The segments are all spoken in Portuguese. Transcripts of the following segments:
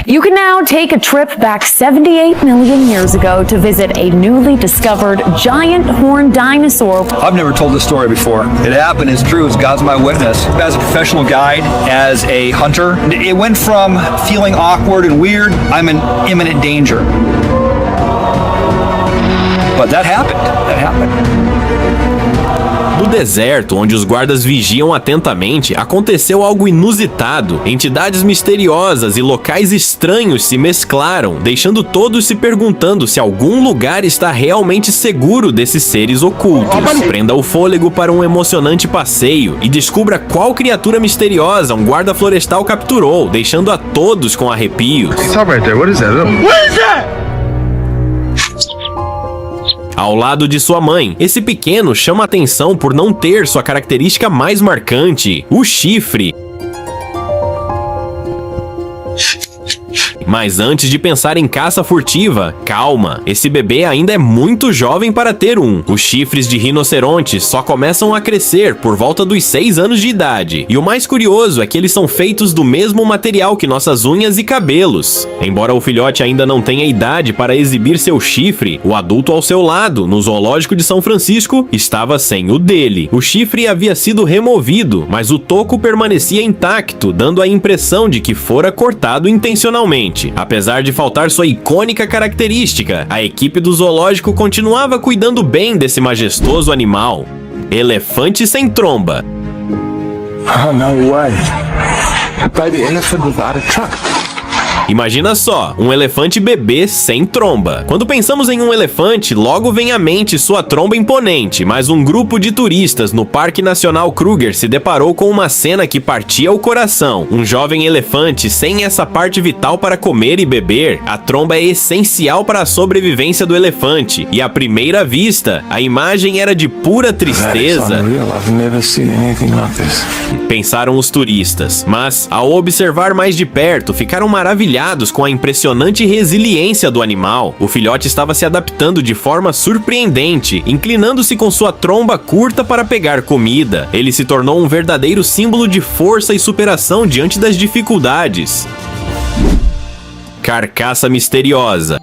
You can now take a trip back 78 million years ago to visit a newly discovered giant horned dinosaur. I've never told this story before. It happened, it's true, God's my witness. As a professional guide, as a hunter, it went from feeling awkward and weird, I'm in imminent danger. But that happened. No deserto, onde os guardas vigiam atentamente, aconteceu algo inusitado. Entidades misteriosas e locais estranhos se mesclaram, deixando todos se perguntando se algum lugar está realmente seguro desses seres ocultos. Prenda o fôlego para um emocionante passeio e descubra qual criatura misteriosa um guarda florestal capturou, deixando a todos com arrepios. Ao lado de sua mãe, esse pequeno chama atenção por não ter sua característica mais marcante, o chifre. Mas antes de pensar em caça furtiva, calma, esse bebê ainda é muito jovem para ter um. Os chifres de rinoceronte só começam a crescer por volta dos 6 anos de idade. E o mais curioso é que eles são feitos do mesmo material que nossas unhas e cabelos. Embora o filhote ainda não tenha idade para exibir seu chifre, o adulto ao seu lado, no zoológico de São Francisco, estava sem o dele. O chifre havia sido removido, mas o toco permanecia intacto, dando a impressão de que fora cortado intencionalmente. Apesar de faltar sua icônica característica, a equipe do zoológico continuava cuidando bem desse majestoso animal. Elefante sem tromba. Oh, no way. A baby elephant without a trunk. Imagina só, um elefante bebê sem tromba. Quando pensamos em um elefante, logo vem à mente sua tromba imponente, mas um grupo de turistas no Parque Nacional Kruger se deparou com uma cena que partia o coração. Um jovem elefante sem essa parte vital para comer e beber. A tromba é essencial para a sobrevivência do elefante, e à primeira vista, a imagem era de pura tristeza. Pensaram os turistas, mas ao observar mais de perto, ficaram maravilhados com a impressionante resiliência do animal. O filhote estava se adaptando de forma surpreendente, inclinando-se com sua tromba curta para pegar comida. Ele se tornou um verdadeiro símbolo de força e superação diante das dificuldades. Carcaça misteriosa.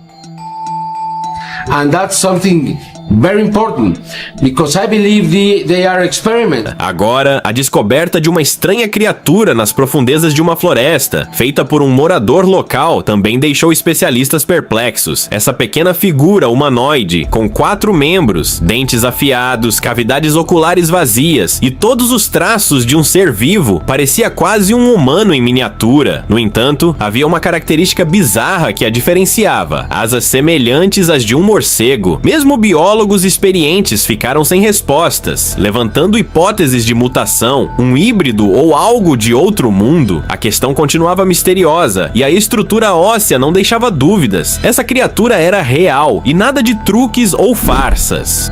And that's something very important, because I believe they are experiments. Agora, a descoberta de uma estranha criatura nas profundezas de uma floresta, feita por um morador local, também deixou especialistas perplexos. Essa pequena figura humanoide, com 4 membros, dentes afiados, cavidades oculares vazias e todos os traços de um ser vivo, parecia quase um humano em miniatura. No entanto, havia uma característica bizarra que a diferenciava: asas semelhantes às de um morcego. Mesmo biólogos experientes ficaram sem respostas, levantando hipóteses de mutação, um híbrido ou algo de outro mundo. A questão continuava misteriosa e a estrutura óssea não deixava dúvidas. Essa criatura era real e nada de truques ou farsas.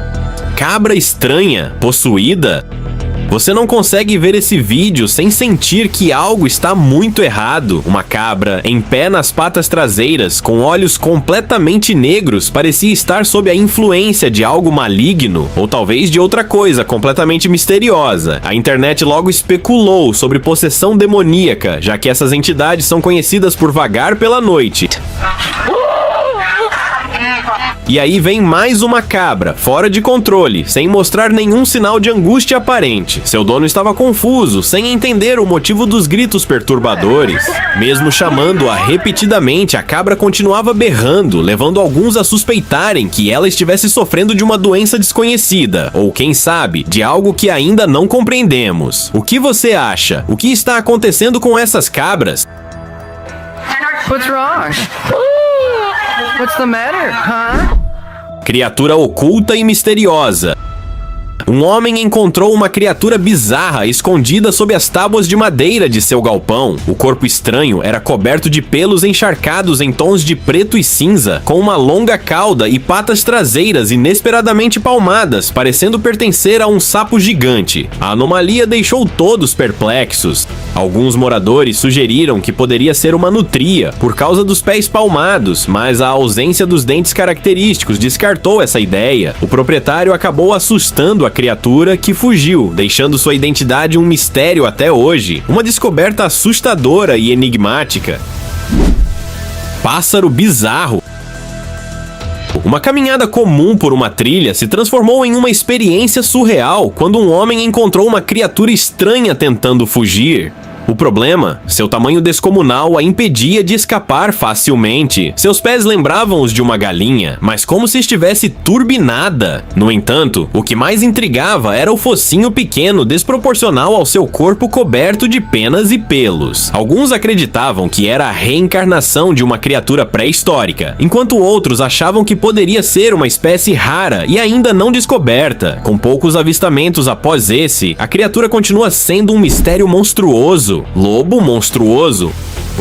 Cabra estranha, possuída? Você não consegue ver esse vídeo sem sentir que algo está muito errado. Uma cabra, em pé nas patas traseiras, com olhos completamente negros, parecia estar sob a influência de algo maligno, ou talvez de outra coisa completamente misteriosa. A internet logo especulou sobre possessão demoníaca, já que essas entidades são conhecidas por vagar pela noite. E aí vem mais uma cabra, fora de controle, sem mostrar nenhum sinal de angústia aparente. Seu dono estava confuso, sem entender o motivo dos gritos perturbadores. Mesmo chamando-a repetidamente, a cabra continuava berrando, levando alguns a suspeitarem que ela estivesse sofrendo de uma doença desconhecida, ou quem sabe, de algo que ainda não compreendemos. O que você acha? O que está acontecendo com essas cabras? What's wrong? What's the matter, huh? Criatura oculta e misteriosa. Um homem encontrou uma criatura bizarra escondida sob as tábuas de madeira de seu galpão. O corpo estranho era coberto de pelos encharcados em tons de preto e cinza, com uma longa cauda e patas traseiras inesperadamente palmadas, parecendo pertencer a um sapo gigante. A anomalia deixou todos perplexos. Alguns moradores sugeriram que poderia ser uma nutria, por causa dos pés palmados, mas a ausência dos dentes característicos descartou essa ideia. O proprietário acabou assustando a criatura, que fugiu, deixando sua identidade um mistério até hoje. Uma descoberta assustadora e enigmática. pássaro bizarro. Uma caminhada comum por uma trilha se transformou em uma experiência surreal quando um homem encontrou uma criatura estranha tentando fugir. O problema, seu tamanho descomunal a impedia de escapar facilmente. Seus pés lembravam os de uma galinha, mas como se estivesse turbinada. No entanto, o que mais intrigava era o focinho pequeno desproporcional ao seu corpo coberto de penas e pelos. Alguns acreditavam que era a reencarnação de uma criatura pré-histórica, enquanto outros achavam que poderia ser uma espécie rara e ainda não descoberta. Com poucos avistamentos após esse, a criatura continua sendo um mistério monstruoso. Lobo monstruoso.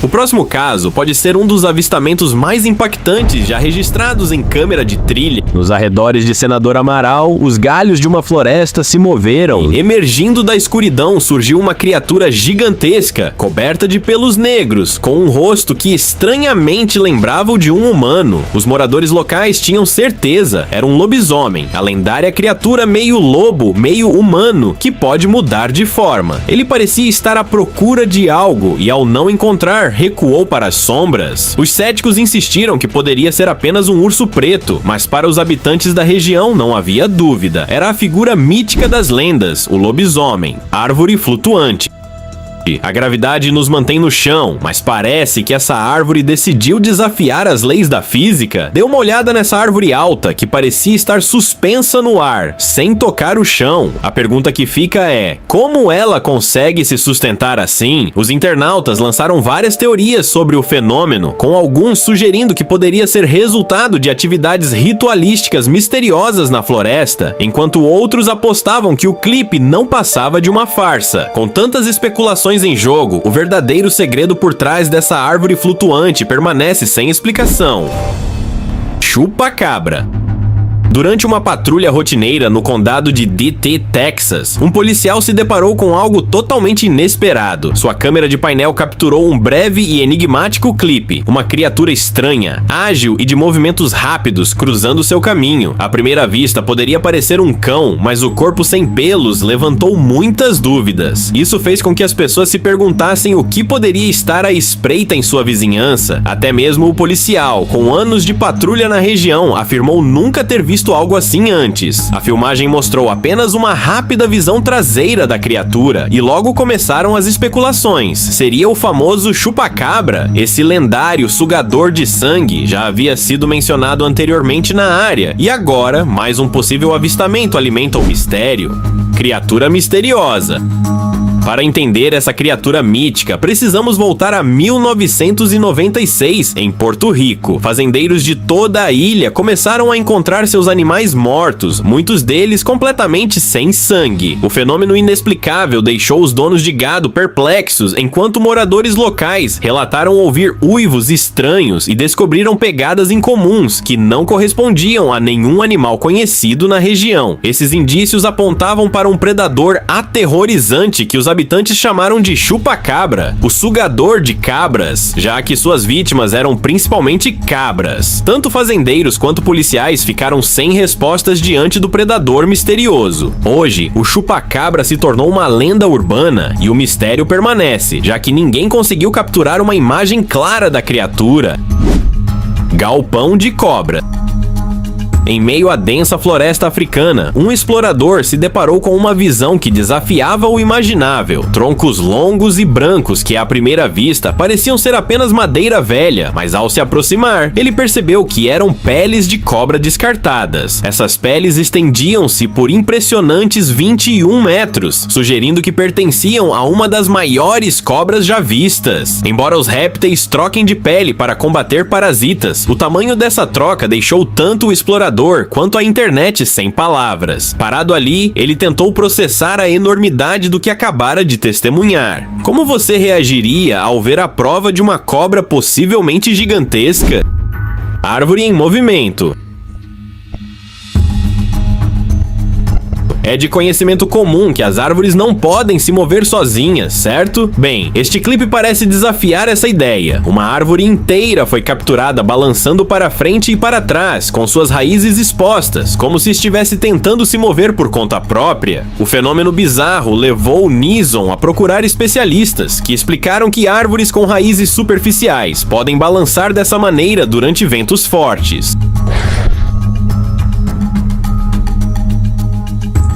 O próximo caso pode ser um dos avistamentos mais impactantes já registrados em câmera de trilha. Nos arredores de Senador Amaral, os galhos de uma floresta se moveram. Emergindo da escuridão surgiu uma criatura gigantesca, coberta de pelos negros, com um rosto que estranhamente lembrava o de um humano. Os moradores locais tinham certeza, era um lobisomem, a lendária criatura meio lobo, meio humano, que pode mudar de forma. Ele parecia estar à procura de algo e, ao não encontrar, recuou para as sombras. Os céticos insistiram que poderia ser apenas um urso preto, mas para os habitantes da região não havia dúvida. Era a figura mítica das lendas, o lobisomem, árvore flutuante. A gravidade nos mantém no chão, mas parece que essa árvore decidiu desafiar as leis da física. Dê uma olhada nessa árvore alta, que parecia estar suspensa no ar, sem tocar o chão. A pergunta que fica é, como ela consegue se sustentar assim? Os internautas lançaram várias teorias sobre o fenômeno, com alguns sugerindo que poderia ser resultado de atividades ritualísticas misteriosas na floresta, enquanto outros apostavam que o clipe não passava de uma farsa. Com tantas especulações em jogo, o verdadeiro segredo por trás dessa árvore flutuante permanece sem explicação. Chupa-cabra. Durante uma patrulha rotineira no condado de DT, Texas, um policial se deparou com algo totalmente inesperado. Sua câmera de painel capturou um breve e enigmático clipe. Uma criatura estranha, ágil e de movimentos rápidos cruzando seu caminho. À primeira vista poderia parecer um cão, mas o corpo sem pelos levantou muitas dúvidas. Isso fez com que as pessoas se perguntassem o que poderia estar à espreita em sua vizinhança. Até mesmo o policial, com anos de patrulha na região, afirmou nunca ter visto algo assim antes. A filmagem mostrou apenas uma rápida visão traseira da criatura e logo começaram as especulações. Seria o famoso chupa-cabra? Esse lendário sugador de sangue já havia sido mencionado anteriormente na área e agora mais um possível avistamento alimenta o mistério. Criatura misteriosa. Para entender essa criatura mítica, precisamos voltar a 1996, em Porto Rico. Fazendeiros de toda a ilha começaram a encontrar seus animais mortos, muitos deles completamente sem sangue. O fenômeno inexplicável deixou os donos de gado perplexos, enquanto moradores locais relataram ouvir uivos estranhos e descobriram pegadas incomuns que não correspondiam a nenhum animal conhecido na região. Esses indícios apontavam para um predador aterrorizante que os habitantes chamaram de chupa-cabra, o sugador de cabras, já que suas vítimas eram principalmente cabras. Tanto fazendeiros quanto policiais ficaram sem respostas diante do predador misterioso. Hoje, o chupa-cabra se tornou uma lenda urbana e o mistério permanece, já que ninguém conseguiu capturar uma imagem clara da criatura. Galpão de cobra. Em meio à densa floresta africana, um explorador se deparou com uma visão que desafiava o imaginável. Troncos longos e brancos que, à primeira vista, pareciam ser apenas madeira velha, mas ao se aproximar, ele percebeu que eram peles de cobra descartadas. Essas peles estendiam-se por impressionantes 21 metros, sugerindo que pertenciam a uma das maiores cobras já vistas. Embora os répteis troquem de pele para combater parasitas, o tamanho dessa troca deixou tanto o explorador quanto a internet sem palavras. Parado ali, ele tentou processar a enormidade do que acabara de testemunhar. Como você reagiria ao ver a prova de uma cobra possivelmente gigantesca? Árvore em movimento. É de conhecimento comum que as árvores não podem se mover sozinhas, certo? Bem, este clipe parece desafiar essa ideia. Uma árvore inteira foi capturada balançando para frente e para trás, com suas raízes expostas, como se estivesse tentando se mover por conta própria. O fenômeno bizarro levou Nison a procurar especialistas, que explicaram que árvores com raízes superficiais podem balançar dessa maneira durante ventos fortes.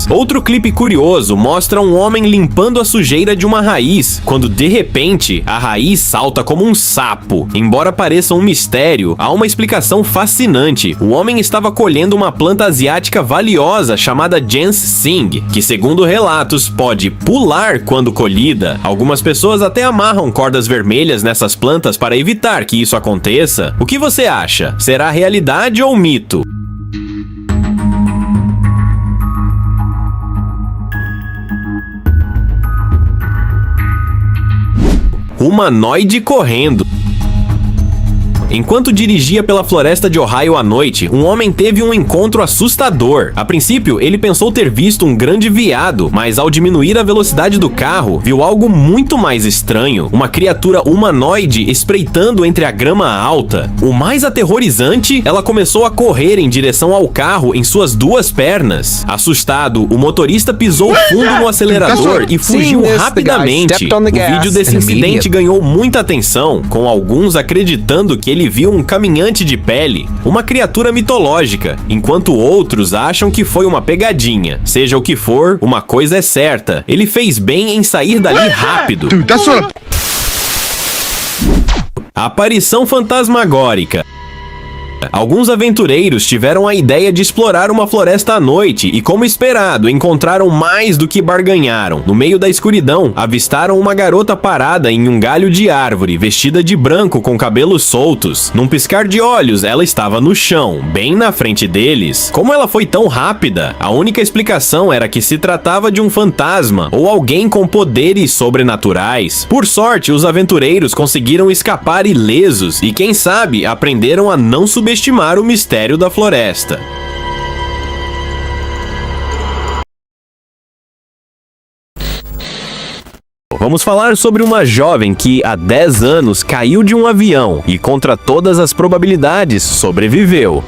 Outro clipe curioso mostra um homem limpando a sujeira de uma raiz, quando de repente a raiz salta como um sapo. Embora pareça um mistério, há uma explicação fascinante. O homem estava colhendo uma planta asiática valiosa chamada Ginseng, que segundo relatos pode pular quando colhida. Algumas pessoas até amarram cordas vermelhas nessas plantas para evitar que isso aconteça. O que você acha? Será realidade ou mito? Humanoide correndo. Enquanto dirigia pela floresta de Ohio à noite, um homem teve um encontro assustador. A princípio, ele pensou ter visto um grande veado, mas ao diminuir a velocidade do carro, viu algo muito mais estranho. Uma criatura humanoide espreitando entre a grama alta. O mais aterrorizante, ela começou a correr em direção ao carro em suas duas pernas. Assustado, o motorista pisou fundo no acelerador e fugiu rapidamente. O vídeo desse incidente ganhou muita atenção, com alguns acreditando que ele viu um caminhante de pele, uma criatura mitológica, enquanto outros acham que foi uma pegadinha. Seja o que for, uma coisa é certa: ele fez bem em sair dali rápido. A aparição fantasmagórica. Alguns aventureiros tiveram a ideia de explorar uma floresta à noite e, como esperado, encontraram mais do que barganharam. No meio da escuridão, avistaram uma garota parada em um galho de árvore, vestida de branco com cabelos soltos. Num piscar de olhos, ela estava no chão, bem na frente deles. Como ela foi tão rápida? A única explicação era que se tratava de um fantasma ou alguém com poderes sobrenaturais. Por sorte, os aventureiros conseguiram escapar ilesos e, quem sabe, aprenderam a não subestimar o mistério da floresta. Vamos falar sobre uma jovem que há 10 anos caiu de um avião e, contra todas as probabilidades, sobreviveu.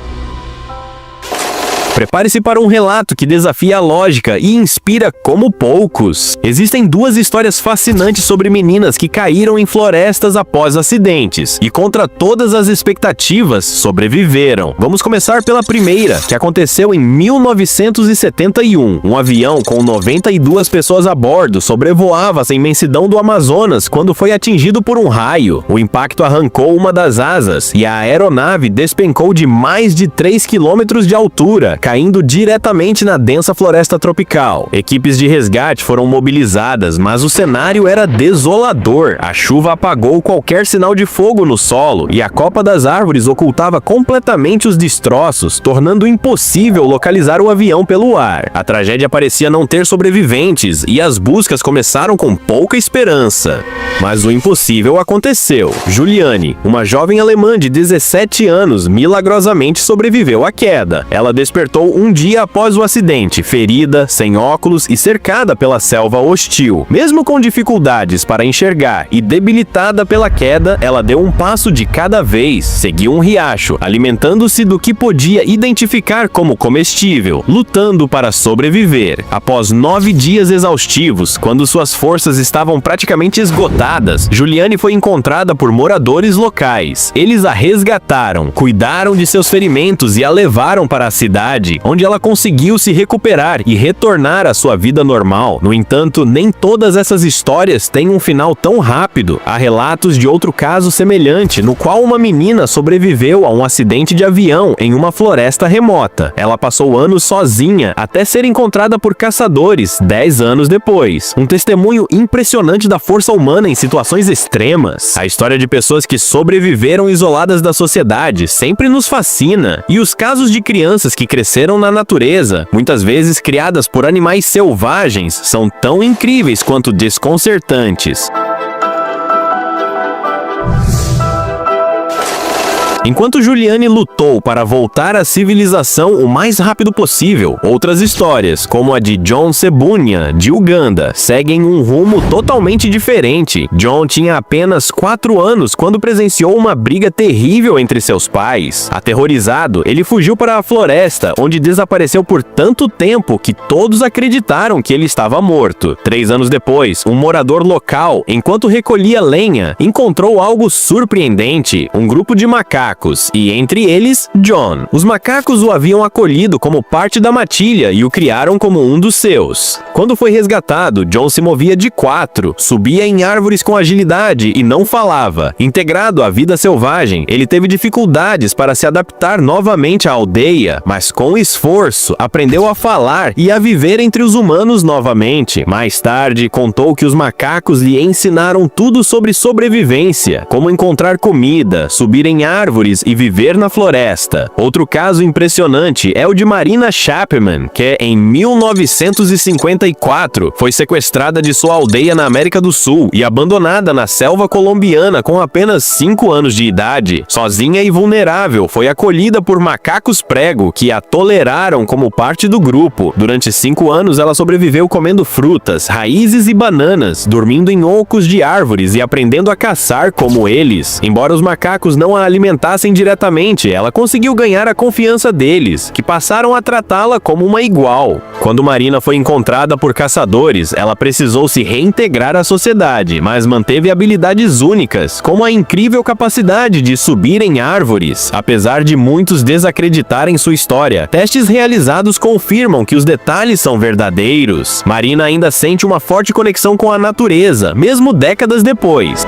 Prepare-se para um relato que desafia a lógica e inspira como poucos. Existem duas histórias fascinantes sobre meninas que caíram em florestas após acidentes e, contra todas as expectativas, sobreviveram. Vamos começar pela primeira, que aconteceu em 1971. Um avião com 92 pessoas a bordo sobrevoava a imensidão do Amazonas quando foi atingido por um raio. O impacto arrancou uma das asas e a aeronave despencou de mais de 3 quilômetros de altura, caindo diretamente na densa floresta tropical. Equipes de resgate foram mobilizadas, mas o cenário era desolador. A chuva apagou qualquer sinal de fogo no solo e a copa das árvores ocultava completamente os destroços, tornando impossível localizar o avião pelo ar. A tragédia parecia não ter sobreviventes e as buscas começaram com pouca esperança. Mas o impossível aconteceu. Juliane, uma jovem alemã de 17 anos, milagrosamente sobreviveu à queda. Ela despertou um dia após o acidente, ferida, sem óculos e cercada pela selva hostil. Mesmo com dificuldades para enxergar e debilitada pela queda, ela deu um passo de cada vez, seguiu um riacho, alimentando-se do que podia identificar como comestível, lutando para sobreviver. Após 9 dias exaustivos, quando suas forças estavam praticamente esgotadas, Juliane foi encontrada por moradores locais. Eles a resgataram, cuidaram de seus ferimentos e a levaram para a cidade, onde ela conseguiu se recuperar e retornar à sua vida normal. No entanto, nem todas essas histórias têm um final tão rápido. Há relatos de outro caso semelhante, no qual uma menina sobreviveu a um acidente de avião em uma floresta remota. Ela passou anos sozinha até ser encontrada por caçadores 10 anos depois. Um testemunho impressionante da força humana em situações extremas. A história de pessoas que sobreviveram isoladas da sociedade sempre nos fascina. E os casos de crianças que cresceram na natureza, muitas vezes criadas por animais selvagens, são tão incríveis quanto desconcertantes. Enquanto Juliane lutou para voltar à civilização o mais rápido possível, outras histórias, como a de John Sebunya, de Uganda, seguem um rumo totalmente diferente. John tinha apenas 4 anos quando presenciou uma briga terrível entre seus pais. Aterrorizado, ele fugiu para a floresta, onde desapareceu por tanto tempo que todos acreditaram que ele estava morto. 3 anos depois, um morador local, enquanto recolhia lenha, encontrou algo surpreendente: um grupo de macacos, e entre eles, John. Os macacos o haviam acolhido como parte da matilha e o criaram como um dos seus. Quando foi resgatado, John se movia de 4, subia em árvores com agilidade e não falava. Integrado à vida selvagem, ele teve dificuldades para se adaptar novamente à aldeia, mas com esforço, aprendeu a falar e a viver entre os humanos novamente. Mais tarde, contou que os macacos lhe ensinaram tudo sobre sobrevivência, como encontrar comida, subir em árvores e viver na floresta. Outro caso impressionante é o de Marina Chapman, que em 1954 foi sequestrada de sua aldeia na América do Sul e abandonada na selva colombiana com apenas 5 anos de idade. Sozinha e vulnerável, foi acolhida por macacos prego que a toleraram como parte do grupo. Durante 5 anos, ela sobreviveu comendo frutas, raízes e bananas, dormindo em ocos de árvores e aprendendo a caçar como eles. Embora os macacos não a alimentassem diretamente, ela conseguiu ganhar a confiança deles, que passaram a tratá-la como uma igual. Quando Marina foi encontrada por caçadores, ela precisou se reintegrar à sociedade, mas manteve habilidades únicas, como a incrível capacidade de subir em árvores. Apesar de muitos desacreditarem sua história, testes realizados confirmam que os detalhes são verdadeiros. Marina ainda sente uma forte conexão com a natureza, mesmo décadas depois.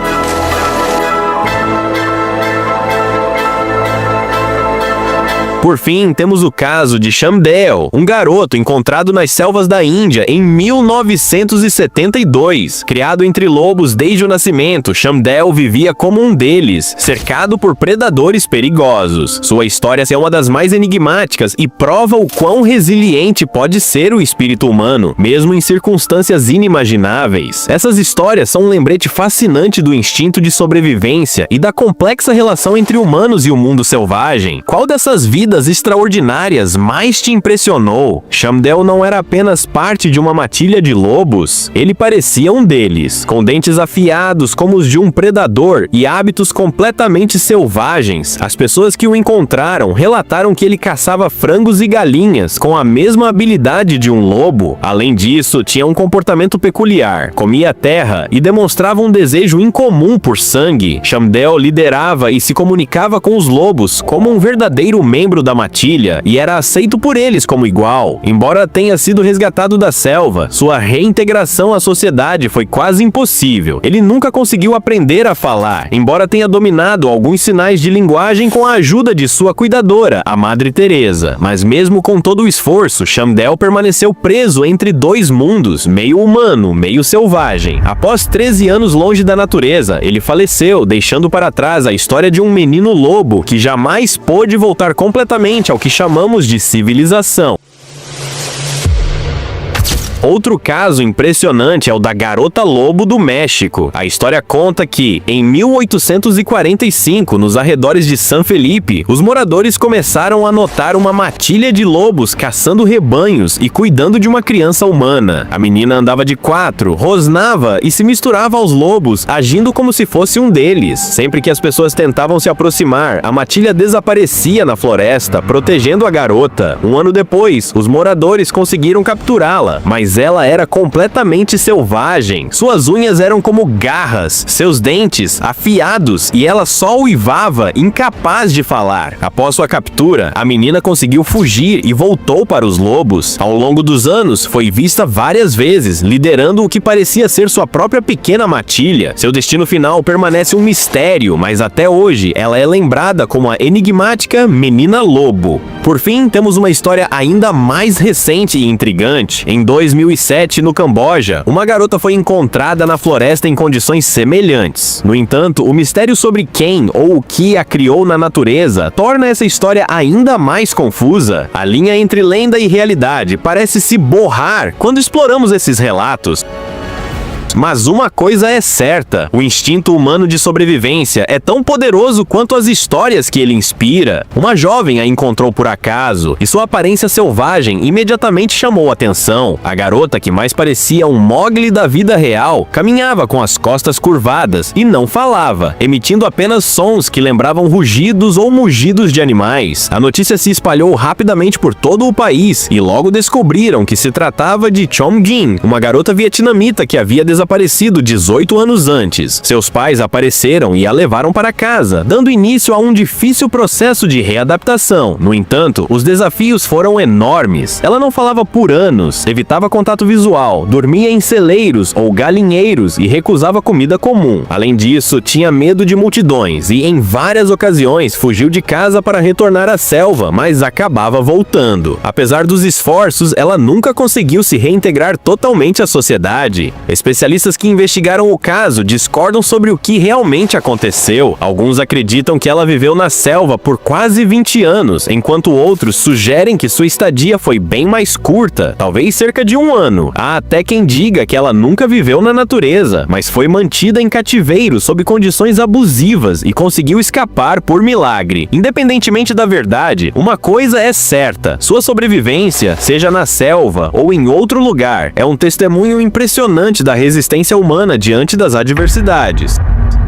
Por fim, temos o caso de Shamdel, um garoto encontrado nas selvas da Índia em 1972. Criado entre lobos desde o nascimento, Shamdel vivia como um deles, cercado por predadores perigosos. Sua história é uma das mais enigmáticas e prova o quão resiliente pode ser o espírito humano, mesmo em circunstâncias inimagináveis. Essas histórias são um lembrete fascinante do instinto de sobrevivência e da complexa relação entre humanos e o mundo selvagem. Qual dessas vidas extraordinárias mais te impressionou? Shamdel não era apenas parte de uma matilha de lobos, ele parecia um deles, com dentes afiados como os de um predador e hábitos completamente selvagens. As pessoas que o encontraram relataram que ele caçava frangos e galinhas com a mesma habilidade de um lobo. Além disso, tinha um comportamento peculiar, comia terra e demonstrava um desejo incomum por sangue. Shamdel liderava e se comunicava com os lobos como um verdadeiro membro da matilha e era aceito por eles como igual. Embora tenha sido resgatado da selva, sua reintegração à sociedade foi quase impossível. Ele nunca conseguiu aprender a falar, embora tenha dominado alguns sinais de linguagem com a ajuda de sua cuidadora, a Madre Teresa. Mas mesmo com todo o esforço, Shamdel permaneceu preso entre 2 mundos, meio humano, meio selvagem. Após 13 anos longe da natureza, ele faleceu, deixando para trás a história de um menino lobo que jamais pôde voltar completamente ao que chamamos de civilização. Outro caso impressionante é o da garota lobo do México. A história conta que, em 1845, nos arredores de San Felipe, os moradores começaram a notar uma matilha de lobos caçando rebanhos e cuidando de uma criança humana. A menina andava de 4, rosnava e se misturava aos lobos, agindo como se fosse um deles. Sempre que as pessoas tentavam se aproximar, a matilha desaparecia na floresta, protegendo a garota. Um ano depois, os moradores conseguiram capturá-la, mas ela era completamente selvagem. Suas unhas eram como garras, seus dentes afiados e ela só uivava, incapaz de falar. Após sua captura, a menina conseguiu fugir e voltou para os lobos. Ao longo dos anos, foi vista várias vezes, liderando o que parecia ser sua própria pequena matilha. Seu destino final permanece um mistério, mas até hoje ela é lembrada como a enigmática Menina Lobo. Por fim, temos uma história ainda mais recente e intrigante. Em 2007, no Camboja, uma garota foi encontrada na floresta em condições semelhantes. No entanto, o mistério sobre quem ou o que a criou na natureza torna essa história ainda mais confusa. A linha entre lenda e realidade parece se borrar quando exploramos esses relatos. Mas uma coisa é certa, o instinto humano de sobrevivência é tão poderoso quanto as histórias que ele inspira. Uma jovem a encontrou por acaso, e sua aparência selvagem imediatamente chamou atenção. A garota, que mais parecia um Mowgli da vida real, caminhava com as costas curvadas e não falava, emitindo apenas sons que lembravam rugidos ou mugidos de animais. A notícia se espalhou rapidamente por todo o país e logo descobriram que se tratava de Chom Jin, uma garota vietnamita que havia desaparecido 18 anos antes. Seus pais apareceram e a levaram para casa, dando início a um difícil processo de readaptação. No entanto, os desafios foram enormes. Ela não falava por anos, evitava contato visual, dormia em celeiros ou galinheiros e recusava comida comum. Além disso, tinha medo de multidões e em várias ocasiões fugiu de casa para retornar à selva, mas acabava voltando. Apesar dos esforços, ela nunca conseguiu se reintegrar totalmente à sociedade. Especialistas que investigaram o caso discordam sobre o que realmente aconteceu. Alguns acreditam que ela viveu na selva por quase 20 anos, enquanto outros sugerem que sua estadia foi bem mais curta, talvez cerca de 1 ano. Há até quem diga que ela nunca viveu na natureza, mas foi mantida em cativeiro sob condições abusivas e conseguiu escapar por milagre. Independentemente da verdade, uma coisa é certa: sua sobrevivência, seja na selva ou em outro lugar, é um testemunho impressionante da resistência humana diante das adversidades.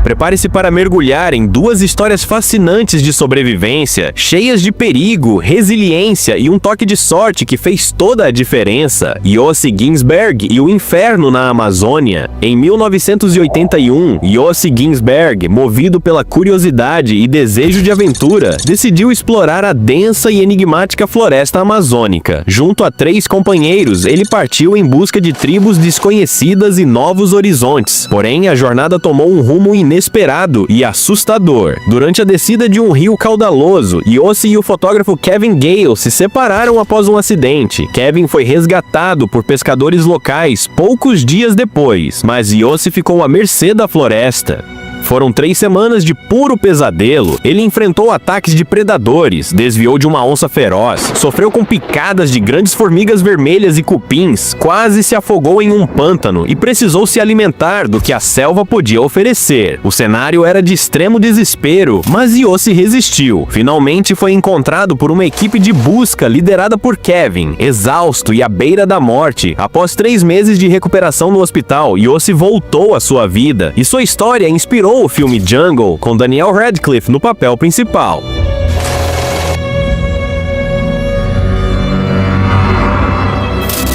Prepare-se para mergulhar em 2 histórias fascinantes de sobrevivência, cheias de perigo, resiliência e um toque de sorte que fez toda a diferença. Yossi Ginsberg e o Inferno na Amazônia. Em 1981, Yossi Ginsberg, movido pela curiosidade e desejo de aventura, decidiu explorar a densa e enigmática floresta amazônica. Junto a 3 companheiros, ele partiu em busca de tribos desconhecidas e novos horizontes. Porém, a jornada tomou um rumo inesperado e assustador. Durante a descida de um rio caudaloso, Yossi e o fotógrafo Kevin Gale se separaram após um acidente. Kevin foi resgatado por pescadores locais poucos dias depois, mas Yossi ficou à mercê da floresta. Foram 3 semanas de puro pesadelo. Ele enfrentou ataques de predadores, desviou de uma onça feroz, sofreu com picadas de grandes formigas vermelhas e cupins, quase se afogou em um pântano e precisou se alimentar do que a selva podia oferecer. O cenário era de extremo desespero, mas Yossi resistiu. Finalmente foi encontrado por uma equipe de busca liderada por Kevin, exausto e à beira da morte. Após 3 meses de recuperação no hospital, Yossi voltou à sua vida e sua história inspirou o filme Jungle, com Daniel Radcliffe no papel principal.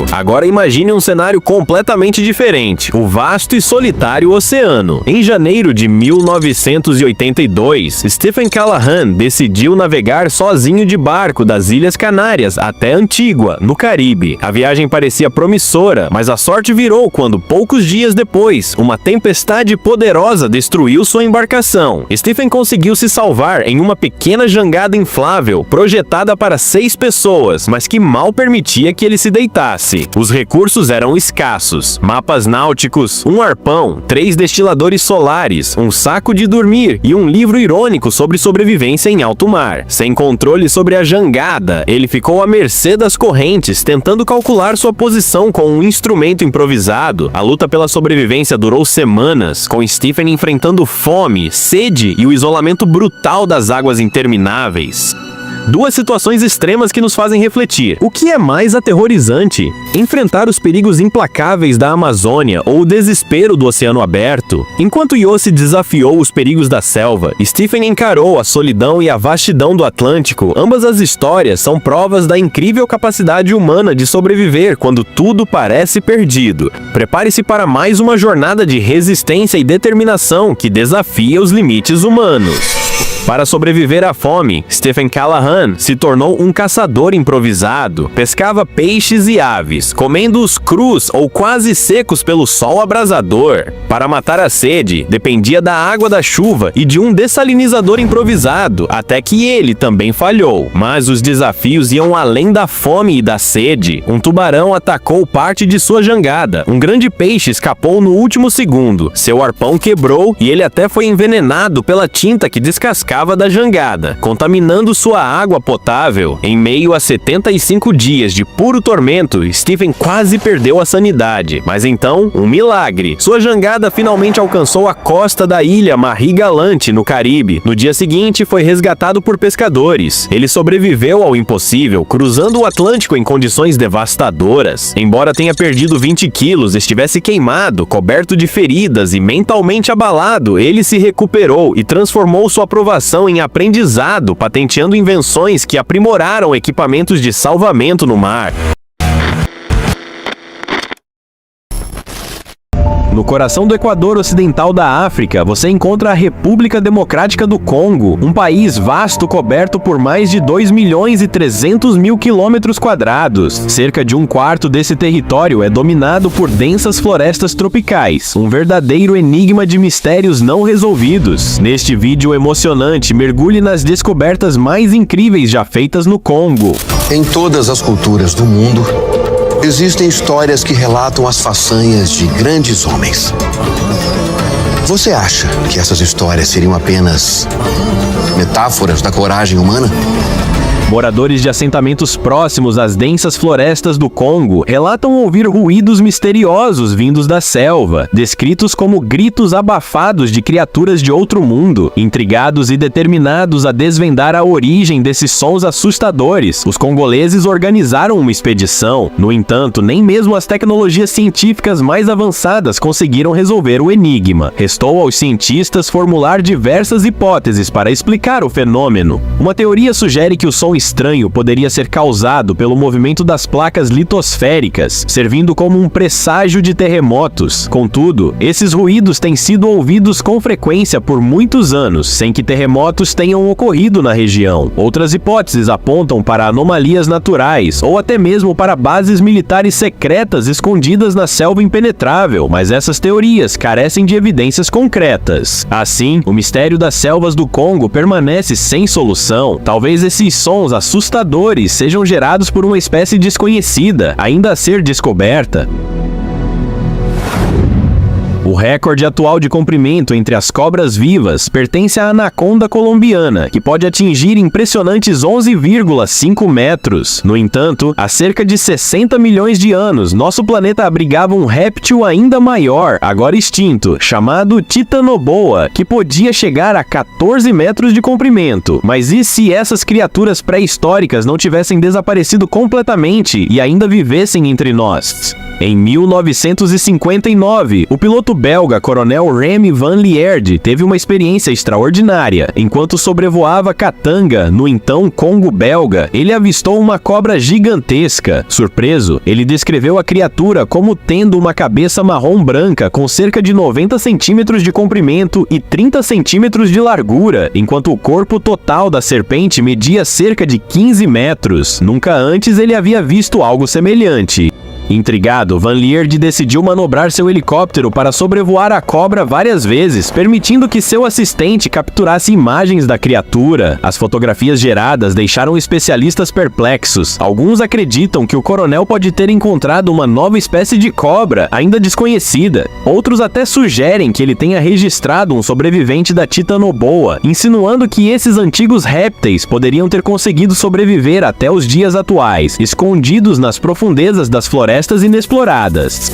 Agora imagine um cenário completamente diferente, o vasto e solitário oceano. Em janeiro de 1982, Stephen Callahan decidiu navegar sozinho de barco das Ilhas Canárias até Antígua, no Caribe. A viagem parecia promissora, mas a sorte virou quando, poucos dias depois, uma tempestade poderosa destruiu sua embarcação. Stephen conseguiu se salvar em uma pequena jangada inflável, projetada para 6 pessoas, mas que mal permitia que ele se deitasse. Os recursos eram escassos: mapas náuticos, um arpão, 3 destiladores solares, um saco de dormir e um livro irônico sobre sobrevivência em alto mar. Sem controle sobre a jangada, ele ficou à mercê das correntes, tentando calcular sua posição com um instrumento improvisado. A luta pela sobrevivência durou semanas, com Stephen enfrentando fome, sede e o isolamento brutal das águas intermináveis. 2 situações extremas que nos fazem refletir. O que é mais aterrorizante? Enfrentar os perigos implacáveis da Amazônia ou o desespero do oceano aberto? Enquanto Yossi desafiou os perigos da selva, Stephen encarou a solidão e a vastidão do Atlântico. Ambas as histórias são provas da incrível capacidade humana de sobreviver quando tudo parece perdido. Prepare-se para mais uma jornada de resistência e determinação que desafia os limites humanos. Para sobreviver à fome, Stephen Callahan se tornou um caçador improvisado. Pescava peixes e aves, comendo-os crus ou quase secos pelo sol abrasador. Para matar a sede, dependia da água da chuva e de um dessalinizador improvisado, até que ele também falhou. Mas os desafios iam além da fome e da sede. Um tubarão atacou parte de sua jangada. Um grande peixe escapou no último segundo. Seu arpão quebrou e ele até foi envenenado pela tinta que descascava escava da jangada, contaminando sua água potável. Em meio a 75 dias de puro tormento, Stephen quase perdeu a sanidade. Mas então, um milagre. Sua jangada finalmente alcançou a costa da ilha Marie Galante, no Caribe. No dia seguinte, foi resgatado por pescadores. Ele sobreviveu ao impossível, cruzando o Atlântico em condições devastadoras. Embora tenha perdido 20 quilos, estivesse queimado, coberto de feridas e mentalmente abalado, ele se recuperou e transformou sua provação em aprendizado, patenteando invenções que aprimoraram equipamentos de salvamento no mar. No coração do Equador ocidental da África, você encontra a República Democrática do Congo, um país vasto coberto por mais de 2.300.000 quilômetros quadrados. Cerca de um quarto desse território é dominado por densas florestas tropicais, um verdadeiro enigma de mistérios não resolvidos. Neste vídeo emocionante, mergulhe nas descobertas mais incríveis já feitas no Congo. Em todas as culturas do mundo, existem histórias que relatam as façanhas de grandes homens. Você acha que essas histórias seriam apenas metáforas da coragem humana? Moradores de assentamentos próximos às densas florestas do Congo relatam ouvir ruídos misteriosos vindos da selva, descritos como gritos abafados de criaturas de outro mundo. Intrigados e determinados a desvendar a origem desses sons assustadores, os congoleses organizaram uma expedição. No entanto, nem mesmo as tecnologias científicas mais avançadas conseguiram resolver o enigma. Restou aos cientistas formular diversas hipóteses para explicar o fenômeno. Uma teoria sugere que o som estranho poderia ser causado pelo movimento das placas litosféricas, servindo como um presságio de terremotos. Contudo, esses ruídos têm sido ouvidos com frequência por muitos anos, sem que terremotos tenham ocorrido na região. Outras hipóteses apontam para anomalias naturais, ou até mesmo para bases militares secretas escondidas na selva impenetrável, mas essas teorias carecem de evidências concretas. Assim, o mistério das selvas do Congo permanece sem solução. Talvez esses sons assustadores sejam gerados por uma espécie desconhecida, ainda a ser descoberta. O recorde atual de comprimento entre as cobras vivas pertence à anaconda colombiana, que pode atingir impressionantes 11,5 metros. No entanto, há cerca de 60 milhões de anos, nosso planeta abrigava um réptil ainda maior, agora extinto, chamado Titanoboa, que podia chegar a 14 metros de comprimento. Mas e se essas criaturas pré-históricas não tivessem desaparecido completamente e ainda vivessem entre nós? Em 1959, o piloto belga Coronel Remy Van Lierde teve uma experiência extraordinária. Enquanto sobrevoava Katanga, no então Congo belga, ele avistou uma cobra gigantesca. Surpreso, ele descreveu a criatura como tendo uma cabeça marrom branca com cerca de 90 centímetros de comprimento e 30 centímetros de largura, enquanto o corpo total da serpente media cerca de 15 metros. Nunca antes ele havia visto algo semelhante. Intrigado, Van Lierde decidiu manobrar seu helicóptero para sobrevoar a cobra várias vezes, permitindo que seu assistente capturasse imagens da criatura. As fotografias geradas deixaram especialistas perplexos. Alguns acreditam que o coronel pode ter encontrado uma nova espécie de cobra, ainda desconhecida. Outros até sugerem que ele tenha registrado um sobrevivente da Titanoboa, insinuando que esses antigos répteis poderiam ter conseguido sobreviver até os dias atuais, escondidos nas profundezas das florestas inexploradas.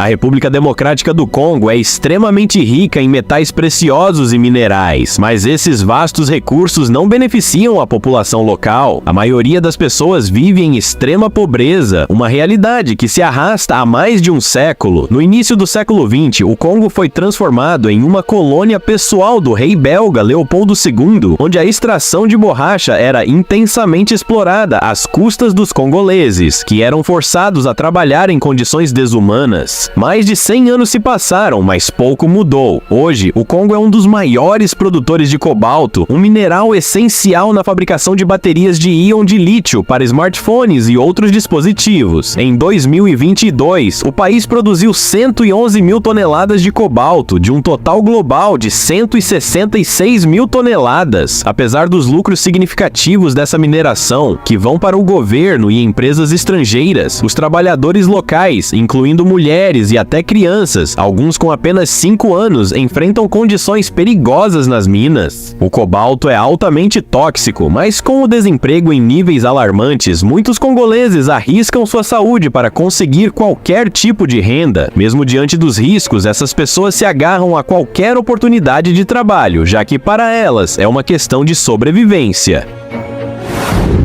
A República Democrática do Congo é extremamente rica em metais preciosos e minerais, mas esses vastos recursos não beneficiam a população local. A maioria das pessoas vive em extrema pobreza, uma realidade que se arrasta há mais de um século. No início do século XX, o Congo foi transformado em uma colônia pessoal do rei belga Leopoldo II, onde a extração de borracha era intensamente explorada às custas dos congoleses, que eram forçados a trabalhar em condições desumanas. Mais de 100 anos se passaram, mas pouco mudou. Hoje, o Congo é um dos maiores produtores de cobalto, um mineral essencial na fabricação de baterias de íon de lítio para smartphones e outros dispositivos. Em 2022, o país produziu 111 mil toneladas de cobalto, de um total global de 166 mil toneladas. Apesar dos lucros significativos dessa mineração, que vão para o governo e empresas estrangeiras, os trabalhadores locais, incluindo mulheres mulheres e até crianças, alguns com apenas 5 anos, enfrentam condições perigosas nas minas. O cobalto é altamente tóxico, mas com o desemprego em níveis alarmantes, muitos congoleses arriscam sua saúde para conseguir qualquer tipo de renda. Mesmo diante dos riscos, essas pessoas se agarram a qualquer oportunidade de trabalho, já que para elas é uma questão de sobrevivência.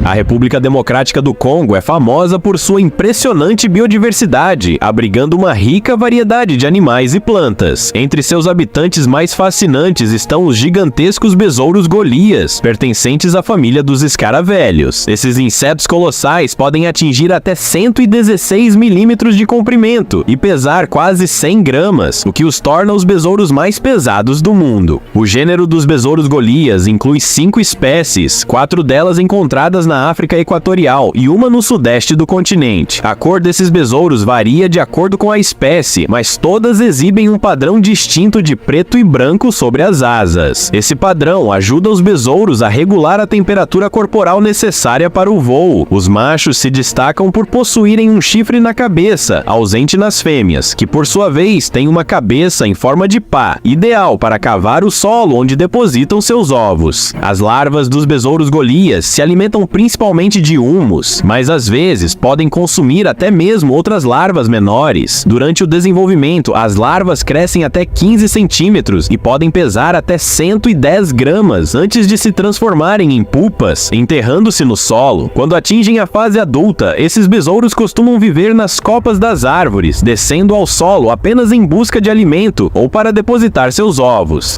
A República Democrática do Congo é famosa por sua impressionante biodiversidade, abrigando uma rica variedade de animais e plantas. Entre seus habitantes mais fascinantes estão os gigantescos besouros Golias, pertencentes à família dos escaravelhos. Esses insetos colossais podem atingir até 116 milímetros de comprimento e pesar quase 100 gramas, o que os torna os besouros mais pesados do mundo. O gênero dos besouros Golias inclui 5 espécies, 4 delas encontradas na África Equatorial e uma no sudeste do continente. A cor desses besouros varia de acordo com a espécie, mas todas exibem um padrão distinto de preto e branco sobre as asas. Esse padrão ajuda os besouros a regular a temperatura corporal necessária para o voo. Os machos se destacam por possuírem um chifre na cabeça, ausente nas fêmeas, que por sua vez têm uma cabeça em forma de pá, ideal para cavar o solo onde depositam seus ovos. As larvas dos besouros Golias se alimentam principalmente de humus, mas às vezes podem consumir até mesmo outras larvas menores. Durante o desenvolvimento, as larvas crescem até 15 centímetros e podem pesar até 110 gramas antes de se transformarem em pupas, enterrando-se no solo. Quando atingem a fase adulta, esses besouros costumam viver nas copas das árvores, descendo ao solo apenas em busca de alimento ou para depositar seus ovos.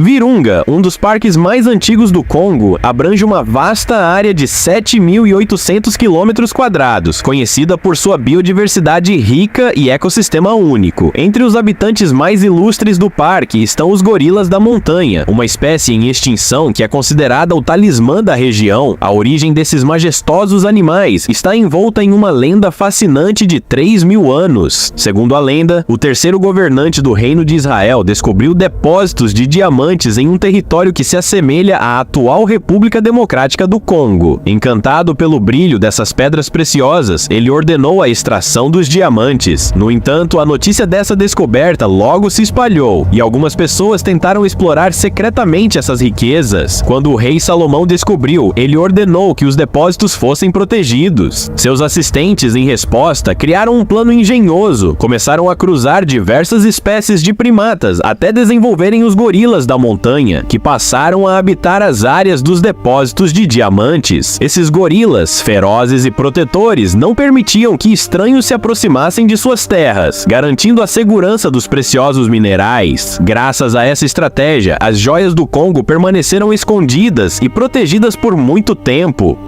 Virunga, um dos parques mais antigos do Congo, abrange uma vasta área de 7.800 km², conhecida por sua biodiversidade rica e ecossistema único. Entre os habitantes mais ilustres do parque estão os gorilas da montanha, uma espécie em extinção que é considerada o talismã da região. A origem desses majestosos animais está envolta em uma lenda fascinante de 3.000 anos. Segundo a lenda, o terceiro governante do Reino de Israel descobriu depósitos de diamantes em um território que se assemelha à atual República Democrática do Congo. Encantado pelo brilho dessas pedras preciosas, ele ordenou a extração dos diamantes. No entanto, a notícia dessa descoberta logo se espalhou, e algumas pessoas tentaram explorar secretamente essas riquezas. Quando o rei Salomão descobriu, ele ordenou que os depósitos fossem protegidos. Seus assistentes, em resposta, criaram um plano engenhoso. Começaram a cruzar diversas espécies de primatas até desenvolverem os gorilas da montanha, que passaram a habitar as áreas dos depósitos de diamantes. Esses gorilas, ferozes e protetores, não permitiam que estranhos se aproximassem de suas terras, garantindo a segurança dos preciosos minerais. Graças a essa estratégia, as joias do Congo permaneceram escondidas e protegidas por muito tempo.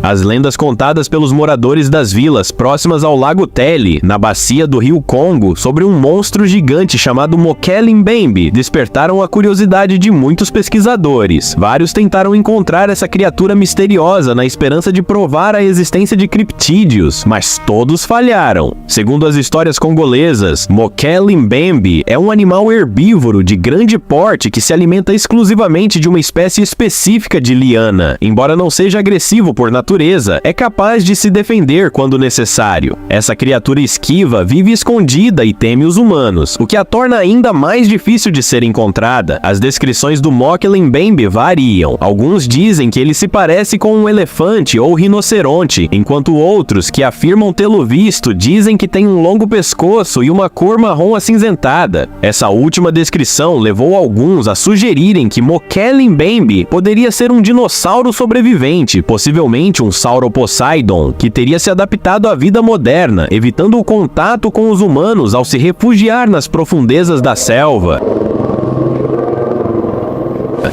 As lendas contadas pelos moradores das vilas próximas ao Lago Tele, na bacia do rio Congo, sobre um monstro gigante chamado Mokele Mbembe, despertaram a curiosidade de muitos pesquisadores. Vários tentaram encontrar essa criatura misteriosa na esperança de provar a existência de criptídeos, mas todos falharam. Segundo as histórias congolesas, Mokele Mbembe é um animal herbívoro de grande porte que se alimenta exclusivamente de uma espécie específica de liana. Embora não seja agressivo por natureza, é capaz de se defender quando necessário. Essa criatura esquiva vive escondida e teme os humanos, o que a torna ainda mais difícil de ser encontrada. As descrições do Mokele Mbembe variam. Alguns dizem que ele se parece com um elefante ou rinoceronte, enquanto outros, que afirmam tê-lo visto, dizem que tem um longo pescoço e uma cor marrom acinzentada. Essa última descrição levou alguns a sugerirem que Mokele Mbembe poderia ser um dinossauro sobrevivente, possivelmente um Sauroposeidon, que teria se adaptado à vida moderna, evitando o contato com os humanos ao se refugiar nas profundezas da selva.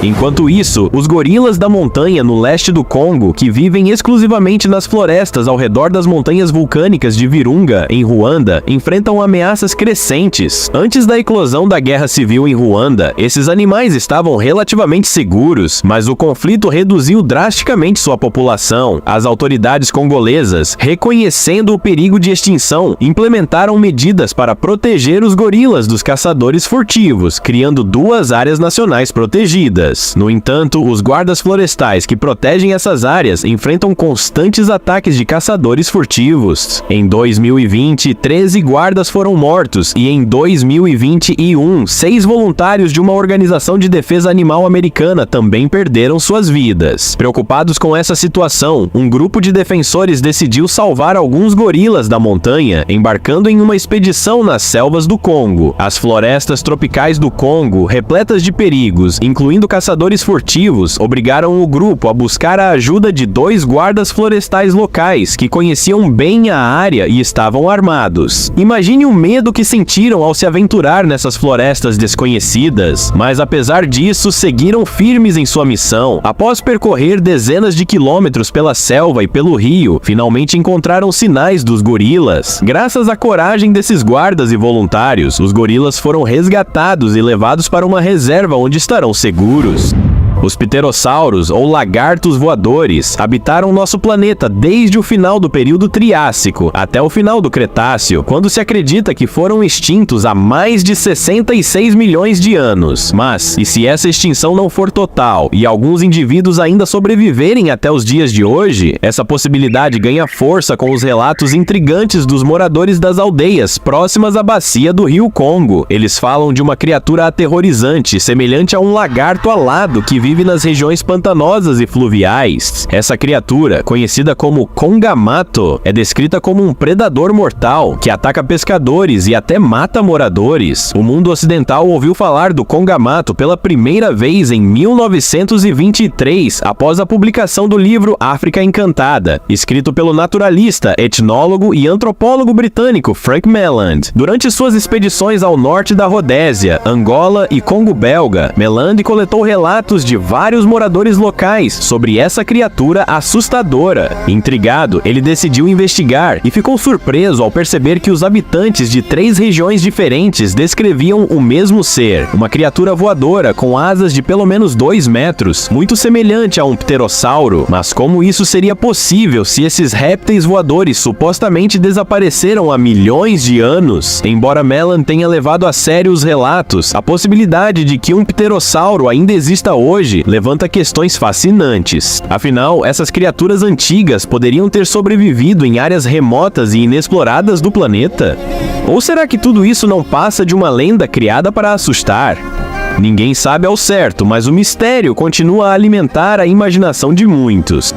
Enquanto isso, os gorilas da montanha no leste do Congo, que vivem exclusivamente nas florestas ao redor das montanhas vulcânicas de Virunga, em Ruanda, enfrentam ameaças crescentes. Antes da eclosão da guerra civil em Ruanda, esses animais estavam relativamente seguros, mas o conflito reduziu drasticamente sua população. As autoridades congolesas, reconhecendo o perigo de extinção, implementaram medidas para proteger os gorilas dos caçadores furtivos, criando 2 áreas nacionais protegidas. vidas. No entanto, os guardas florestais que protegem essas áreas enfrentam constantes ataques de caçadores furtivos. Em 2020, 13 guardas foram mortos e em 2021, 6 voluntários de uma organização de defesa animal americana também perderam suas vidas. Preocupados com essa situação, um grupo de defensores decidiu salvar alguns gorilas da montanha, embarcando em uma expedição nas selvas do Congo. As florestas tropicais do Congo, repletas de perigos, incluindo caçadores furtivos, obrigaram o grupo a buscar a ajuda de 2 guardas florestais locais que conheciam bem a área e estavam armados. Imagine o medo que sentiram ao se aventurar nessas florestas desconhecidas, mas apesar disso, seguiram firmes em sua missão. Após percorrer dezenas de quilômetros pela selva e pelo rio, finalmente encontraram sinais dos gorilas. Graças à coragem desses guardas e voluntários, os gorilas foram resgatados e levados para uma reserva onde estarão seguros. Os pterossauros, ou lagartos voadores, habitaram nosso planeta desde o final do período Triássico até o final do Cretáceo, quando se acredita que foram extintos há mais de 66 milhões de anos. Mas, e se essa extinção não for total e alguns indivíduos ainda sobreviverem até os dias de hoje, essa possibilidade ganha força com os relatos intrigantes dos moradores das aldeias próximas à bacia do rio Congo. Eles falam de uma criatura aterrorizante, semelhante a um lagarto alado que vive nas regiões pantanosas e fluviais. Essa criatura, conhecida como Congamato, é descrita como um predador mortal que ataca pescadores e até mata moradores. O mundo ocidental ouviu falar do Congamato pela primeira vez em 1923, após a publicação do livro África Encantada, escrito pelo naturalista, etnólogo e antropólogo britânico Frank Melland. Durante suas expedições ao norte da Rodésia, Angola e Congo belga, Melland coletou relatos de vários moradores locais sobre essa criatura assustadora. Intrigado, ele decidiu investigar e ficou surpreso ao perceber que os habitantes de 3 regiões diferentes descreviam o mesmo ser, uma criatura voadora com asas de pelo menos 2 metros, muito semelhante a um pterossauro. Mas como isso seria possível se esses répteis voadores supostamente desapareceram há milhões de anos? Embora Melland tenha levado a sério os relatos, a possibilidade de que um pterossauro ainda exista hoje levanta questões fascinantes. Afinal, essas criaturas antigas poderiam ter sobrevivido em áreas remotas e inexploradas do planeta? Ou será que tudo isso não passa de uma lenda criada para assustar? Ninguém sabe ao certo, mas o mistério continua a alimentar a imaginação de muitos.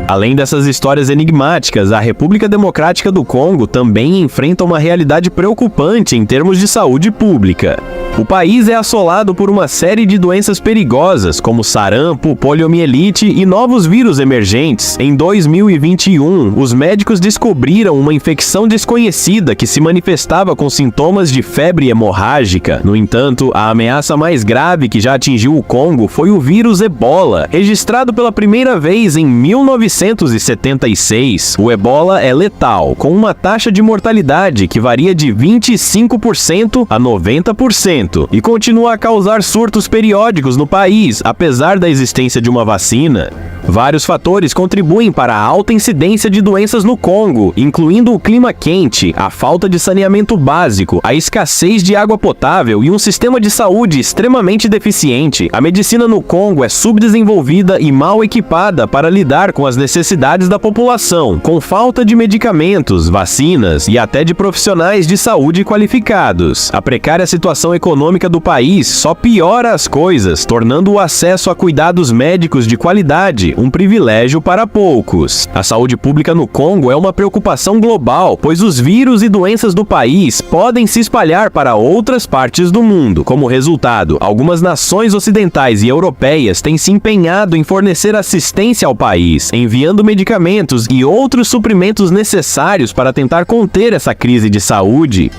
Além dessas histórias enigmáticas, a República Democrática do Congo também enfrenta uma realidade preocupante em termos de saúde pública. O país é assolado por uma série de doenças perigosas, como sarampo, poliomielite e novos vírus emergentes. Em 2021, os médicos descobriram uma infecção desconhecida que se manifestava com sintomas de febre hemorrágica. No entanto, a ameaça mais grave que já atingiu o Congo foi o vírus Ebola, registrado pela primeira vez em 1976. O Ebola é letal, com uma taxa de mortalidade que varia de 25% a 90%. E continua a causar surtos periódicos no país, apesar da existência de uma vacina. Vários fatores contribuem para a alta incidência de doenças no Congo, incluindo o clima quente, a falta de saneamento básico, a escassez de água potável e um sistema de saúde extremamente deficiente. A medicina no Congo é subdesenvolvida e mal equipada para lidar com as necessidades da população, com falta de medicamentos, vacinas e até de profissionais de saúde qualificados. A precária situação econômica do país só piora as coisas, tornando o acesso a cuidados médicos de qualidade um privilégio para poucos. A saúde pública no Congo é uma preocupação global, pois os vírus e doenças do país podem se espalhar para outras partes do mundo. Como resultado, algumas nações ocidentais e europeias têm se empenhado em fornecer assistência ao país, enviando medicamentos e outros suprimentos necessários para tentar conter essa crise de saúde.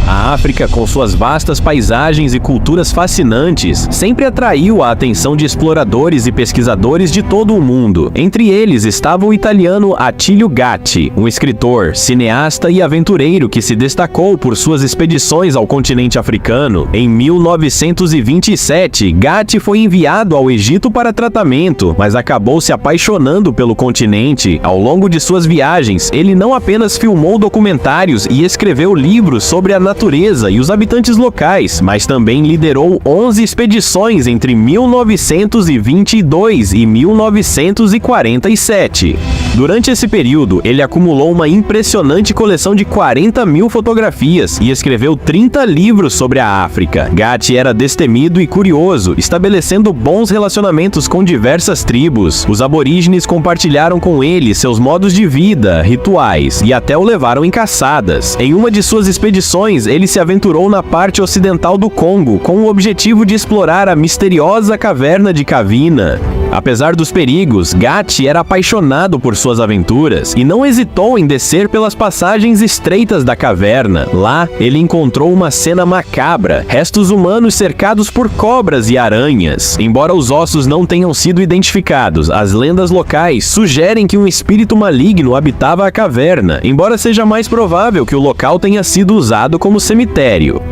A África, com suas vastas paisagens e culturas fascinantes, sempre atraiu a atenção de exploradores e pesquisadores de todo o mundo. Entre eles estava o italiano Attilio Gatti, um escritor, cineasta e aventureiro que se destacou por suas expedições ao continente africano. Em 1927, Gatti foi enviado ao Egito para tratamento, mas acabou se apaixonando pelo continente. Ao longo de suas viagens, ele não apenas filmou documentários e escreveu livros sobre a natureza natureza e os habitantes locais, mas também liderou 11 expedições entre 1922 e 1947. Durante esse período, ele acumulou uma impressionante coleção de 40 mil fotografias e escreveu 30 livros sobre a África. Gatti era destemido e curioso, estabelecendo bons relacionamentos com diversas tribos. Os aborígenes compartilharam com ele seus modos de vida, rituais e até o levaram em caçadas. Em uma de suas expedições, ele se aventurou na parte ocidental do Congo com o objetivo de explorar a misteriosa caverna de Kavina. Apesar dos perigos, Gatti era apaixonado por suas aventuras e não hesitou em descer pelas passagens estreitas da caverna. Lá, ele encontrou uma cena macabra, restos humanos cercados por cobras e aranhas. Embora os ossos não tenham sido identificados, as lendas locais sugerem que um espírito maligno habitava a caverna, embora seja mais provável que o local tenha sido usado como cemitério.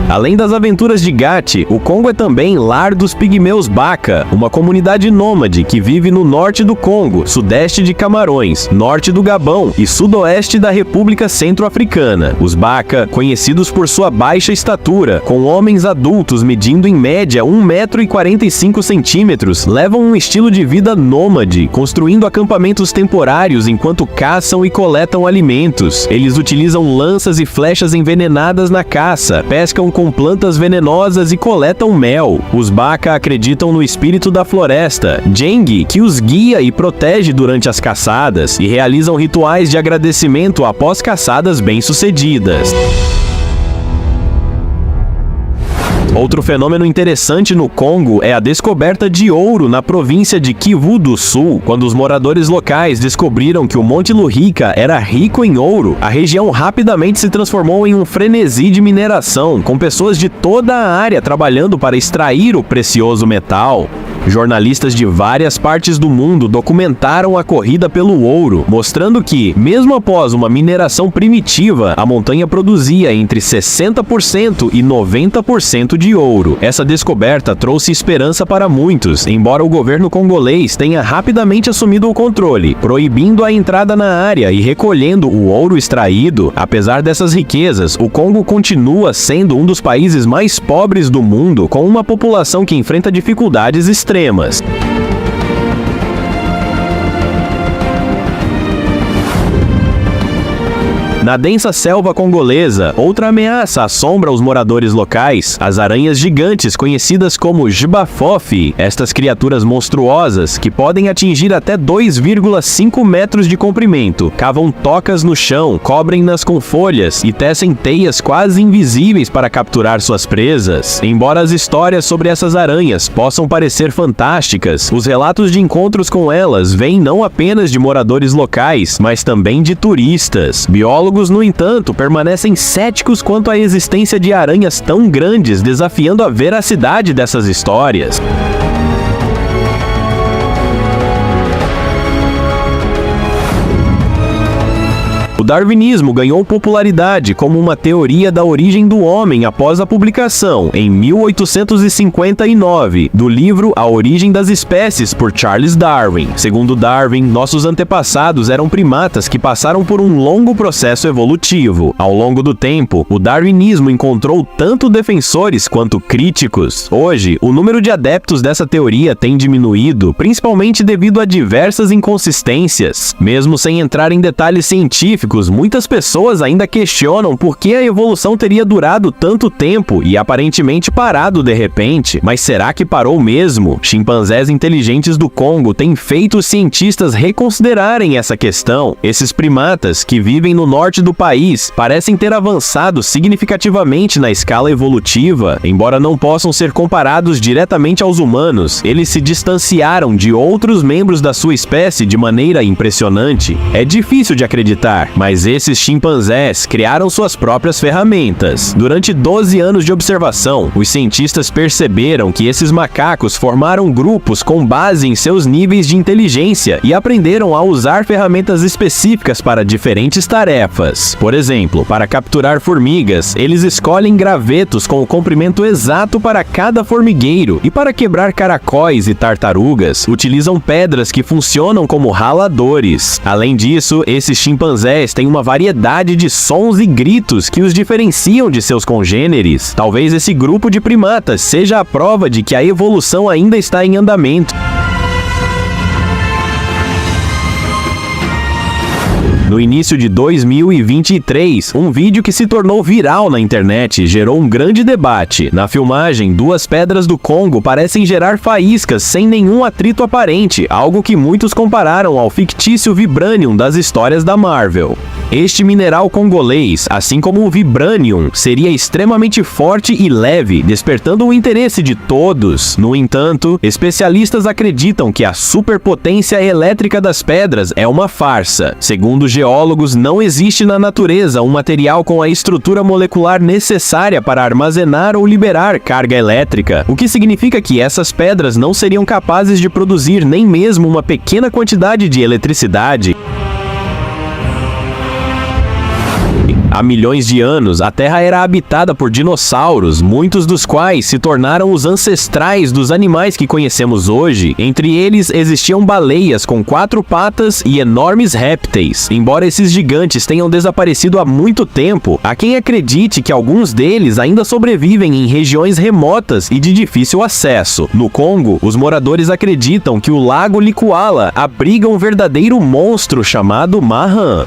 Além das aventuras de Gatti, o Congo é também lar dos pigmeus Baka, uma comunidade nômade que vive no norte do Congo, sudeste de Camarões, norte do Gabão e sudoeste da República Centro-Africana. Os Baka, conhecidos por sua baixa estatura, com homens adultos medindo em média 1,45 m, levam um estilo de vida nômade, construindo acampamentos temporários enquanto caçam e coletam alimentos. Eles utilizam lanças e flechas envenenadas na caça, pescam com plantas venenosas e coletam mel. Os Baka acreditam no espírito da floresta, Jengi, que os guia e protege durante as caçadas, e realizam rituais de agradecimento após caçadas bem-sucedidas. Outro fenômeno interessante no Congo é a descoberta de ouro na província de Kivu do Sul. Quando os moradores locais descobriram que o Monte Lurica era rico em ouro, a região rapidamente se transformou em um frenesi de mineração, com pessoas de toda a área trabalhando para extrair o precioso metal. Jornalistas de várias partes do mundo documentaram a corrida pelo ouro, mostrando que, mesmo após uma mineração primitiva, a montanha produzia entre 60% e 90% de ouro. Essa descoberta trouxe esperança para muitos, embora o governo congolês tenha rapidamente assumido o controle, proibindo a entrada na área e recolhendo o ouro extraído. Apesar dessas riquezas, o Congo continua sendo um dos países mais pobres do mundo, com uma população que enfrenta dificuldades extremas. Na densa selva congolesa, outra ameaça assombra os moradores locais, as aranhas gigantes conhecidas como Jbafofi. Estas criaturas monstruosas, que podem atingir até 2,5 metros de comprimento, cavam tocas no chão, cobrem-nas com folhas e tecem teias quase invisíveis para capturar suas presas. Embora as histórias sobre essas aranhas possam parecer fantásticas, os relatos de encontros com elas vêm não apenas de moradores locais, mas também de turistas. Biólogos, no entanto, permanecem céticos quanto à existência de aranhas tão grandes, desafiando a veracidade dessas histórias. O darwinismo ganhou popularidade como uma teoria da origem do homem após a publicação, em 1859, do livro A Origem das Espécies, por Charles Darwin. Segundo Darwin, nossos antepassados eram primatas que passaram por um longo processo evolutivo. Ao longo do tempo, o darwinismo encontrou tanto defensores quanto críticos. Hoje, o número de adeptos dessa teoria tem diminuído, principalmente devido a diversas inconsistências. Mesmo sem entrar em detalhes científicos, muitas pessoas ainda questionam por que a evolução teria durado tanto tempo e aparentemente parado de repente. Mas será que parou mesmo? Chimpanzés inteligentes do Congo têm feito os cientistas reconsiderarem essa questão. Esses primatas, que vivem no norte do país, parecem ter avançado significativamente na escala evolutiva. Embora não possam ser comparados diretamente aos humanos, eles se distanciaram de outros membros da sua espécie de maneira impressionante. É difícil de acreditar, Mas esses chimpanzés criaram suas próprias ferramentas. Durante 12 anos de observação, os cientistas perceberam que esses macacos formaram grupos com base em seus níveis de inteligência e aprenderam a usar ferramentas específicas para diferentes tarefas. Por exemplo, para capturar formigas, eles escolhem gravetos com o comprimento exato para cada formigueiro, e para quebrar caracóis e tartarugas, utilizam pedras que funcionam como raladores. Além disso, esses chimpanzés têm uma variedade de sons e gritos que os diferenciam de seus congêneres. Talvez esse grupo de primatas seja a prova de que a evolução ainda está em andamento. No início de 2023, um vídeo que se tornou viral na internet gerou um grande debate. Na filmagem, duas pedras do Congo parecem gerar faíscas sem nenhum atrito aparente, algo que muitos compararam ao fictício Vibranium das histórias da Marvel. Este mineral congolês, assim como o Vibranium, seria extremamente forte e leve, despertando o interesse de todos. No entanto, especialistas acreditam que a superpotência elétrica das pedras é uma farsa. Segundo geólogos, não existe na natureza um material com a estrutura molecular necessária para armazenar ou liberar carga elétrica, o que significa que essas pedras não seriam capazes de produzir nem mesmo uma pequena quantidade de eletricidade. Há milhões de anos, a Terra era habitada por dinossauros, muitos dos quais se tornaram os ancestrais dos animais que conhecemos hoje. Entre eles, existiam baleias com 4 patas e enormes répteis. Embora esses gigantes tenham desaparecido há muito tempo, há quem acredite que alguns deles ainda sobrevivem em regiões remotas e de difícil acesso. No Congo, os moradores acreditam que o lago Likwala abriga um verdadeiro monstro chamado Mahan.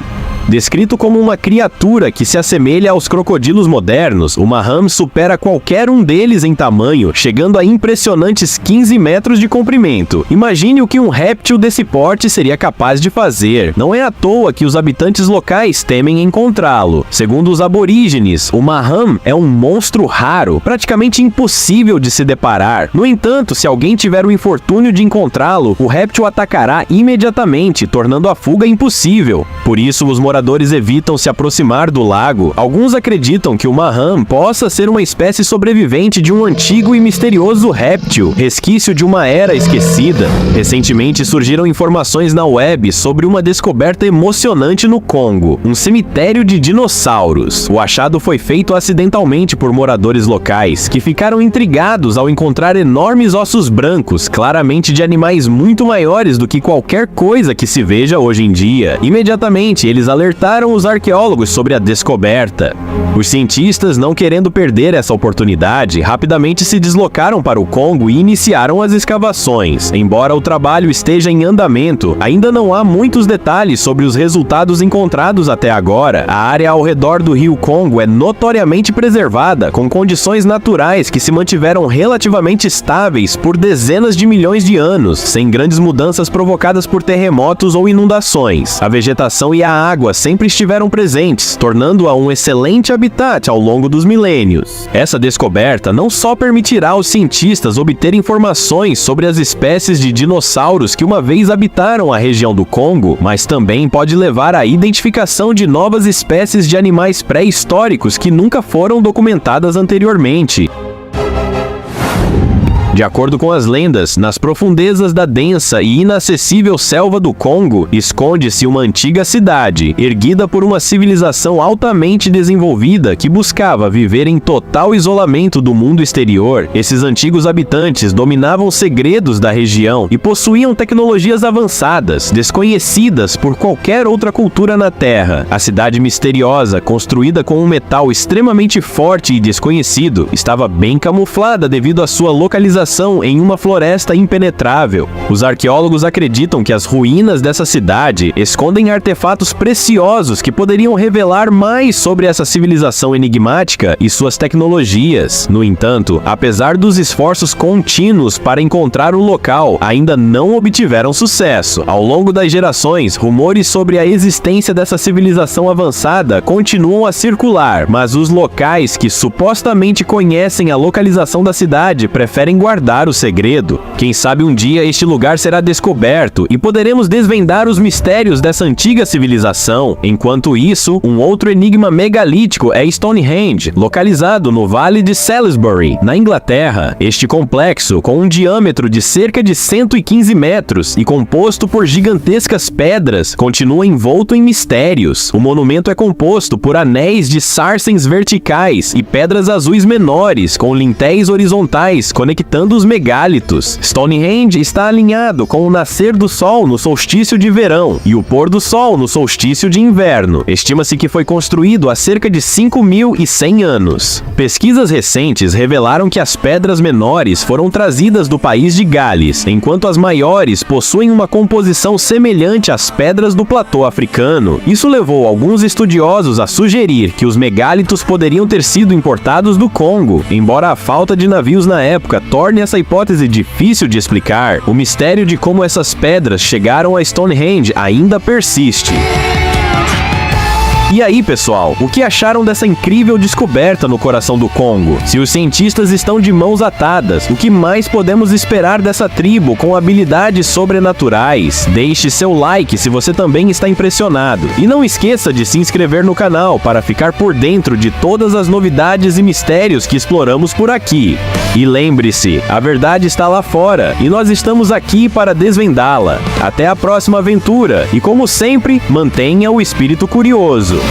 Descrito como uma criatura que se assemelha aos crocodilos modernos, o Mahan supera qualquer um deles em tamanho, chegando a impressionantes 15 metros de comprimento. Imagine o que um réptil desse porte seria capaz de fazer. Não é à toa que os habitantes locais temem encontrá-lo. Segundo os aborígenes, o Mahan é um monstro raro, praticamente impossível de se deparar. No entanto, se alguém tiver o infortúnio de encontrá-lo, o réptil atacará imediatamente, tornando a fuga impossível. Por isso, os moradores evitam se aproximar do lago. Alguns acreditam que o Mahan possa ser uma espécie sobrevivente de um antigo e misterioso réptil, resquício de uma era esquecida. Recentemente surgiram informações na web sobre uma descoberta emocionante no Congo, um cemitério de dinossauros. O achado foi feito acidentalmente por moradores locais, que ficaram intrigados ao encontrar enormes ossos brancos, claramente de animais muito maiores do que qualquer coisa que se veja hoje em dia. Imediatamente, eles alertaram os arqueólogos sobre a descoberta. Os cientistas, não querendo perder essa oportunidade, rapidamente se deslocaram para o Congo e iniciaram as escavações. Embora o trabalho esteja em andamento, ainda não há muitos detalhes sobre os resultados encontrados até agora. A área ao redor do rio Congo é notoriamente preservada, com condições naturais que se mantiveram relativamente estáveis por dezenas de milhões de anos, sem grandes mudanças provocadas por terremotos ou inundações. A vegetação e a água sempre estiveram presentes, tornando-a um excelente habitat ao longo dos milênios. Essa descoberta não só permitirá aos cientistas obter informações sobre as espécies de dinossauros que uma vez habitaram a região do Congo, mas também pode levar à identificação de novas espécies de animais pré-históricos que nunca foram documentadas anteriormente. De acordo com as lendas, nas profundezas da densa e inacessível selva do Congo, esconde-se uma antiga cidade, erguida por uma civilização altamente desenvolvida que buscava viver em total isolamento do mundo exterior. Esses antigos habitantes dominavam segredos da região e possuíam tecnologias avançadas, desconhecidas por qualquer outra cultura na Terra. A cidade misteriosa, construída com um metal extremamente forte e desconhecido, estava bem camuflada devido à sua localização em uma floresta impenetrável. Os arqueólogos acreditam que as ruínas dessa cidade escondem artefatos preciosos que poderiam revelar mais sobre essa civilização enigmática e suas tecnologias. No entanto, apesar dos esforços contínuos para encontrar o local, ainda não obtiveram sucesso. Ao longo das gerações, rumores sobre a existência dessa civilização avançada continuam a circular, mas os locais que supostamente conhecem a localização da cidade preferem guardar guardar o segredo. Quem sabe um dia este lugar será descoberto e poderemos desvendar os mistérios dessa antiga civilização. Enquanto isso, um outro enigma megalítico é Stonehenge, localizado no Vale de Salisbury, na Inglaterra. Este complexo, com um diâmetro de cerca de 115 metros e composto por gigantescas pedras, continua envolto em mistérios. O monumento é composto por anéis de sarcens verticais e pedras azuis menores, com lintéis horizontais conectando os megálitos. Stonehenge está alinhado com o nascer do sol no solstício de verão e o pôr do sol no solstício de inverno. Estima-se que foi construído há cerca de 5.100 anos. Pesquisas recentes revelaram que as pedras menores foram trazidas do país de Gales, enquanto as maiores possuem uma composição semelhante às pedras do platô africano. Isso levou alguns estudiosos a sugerir que os megálitos poderiam ter sido importados do Congo. Embora a falta de navios na época torne essa hipótese difícil de explicar, o mistério de como essas pedras chegaram a Stonehenge ainda persiste. E aí, pessoal, o que acharam dessa incrível descoberta no coração do Congo? Se os cientistas estão de mãos atadas, o que mais podemos esperar dessa tribo com habilidades sobrenaturais? Deixe seu like se você também está impressionado. E não esqueça de se inscrever no canal para ficar por dentro de todas as novidades e mistérios que exploramos por aqui. E lembre-se, a verdade está lá fora e nós estamos aqui para desvendá-la. Até a próxima aventura e, como sempre, mantenha o espírito curioso.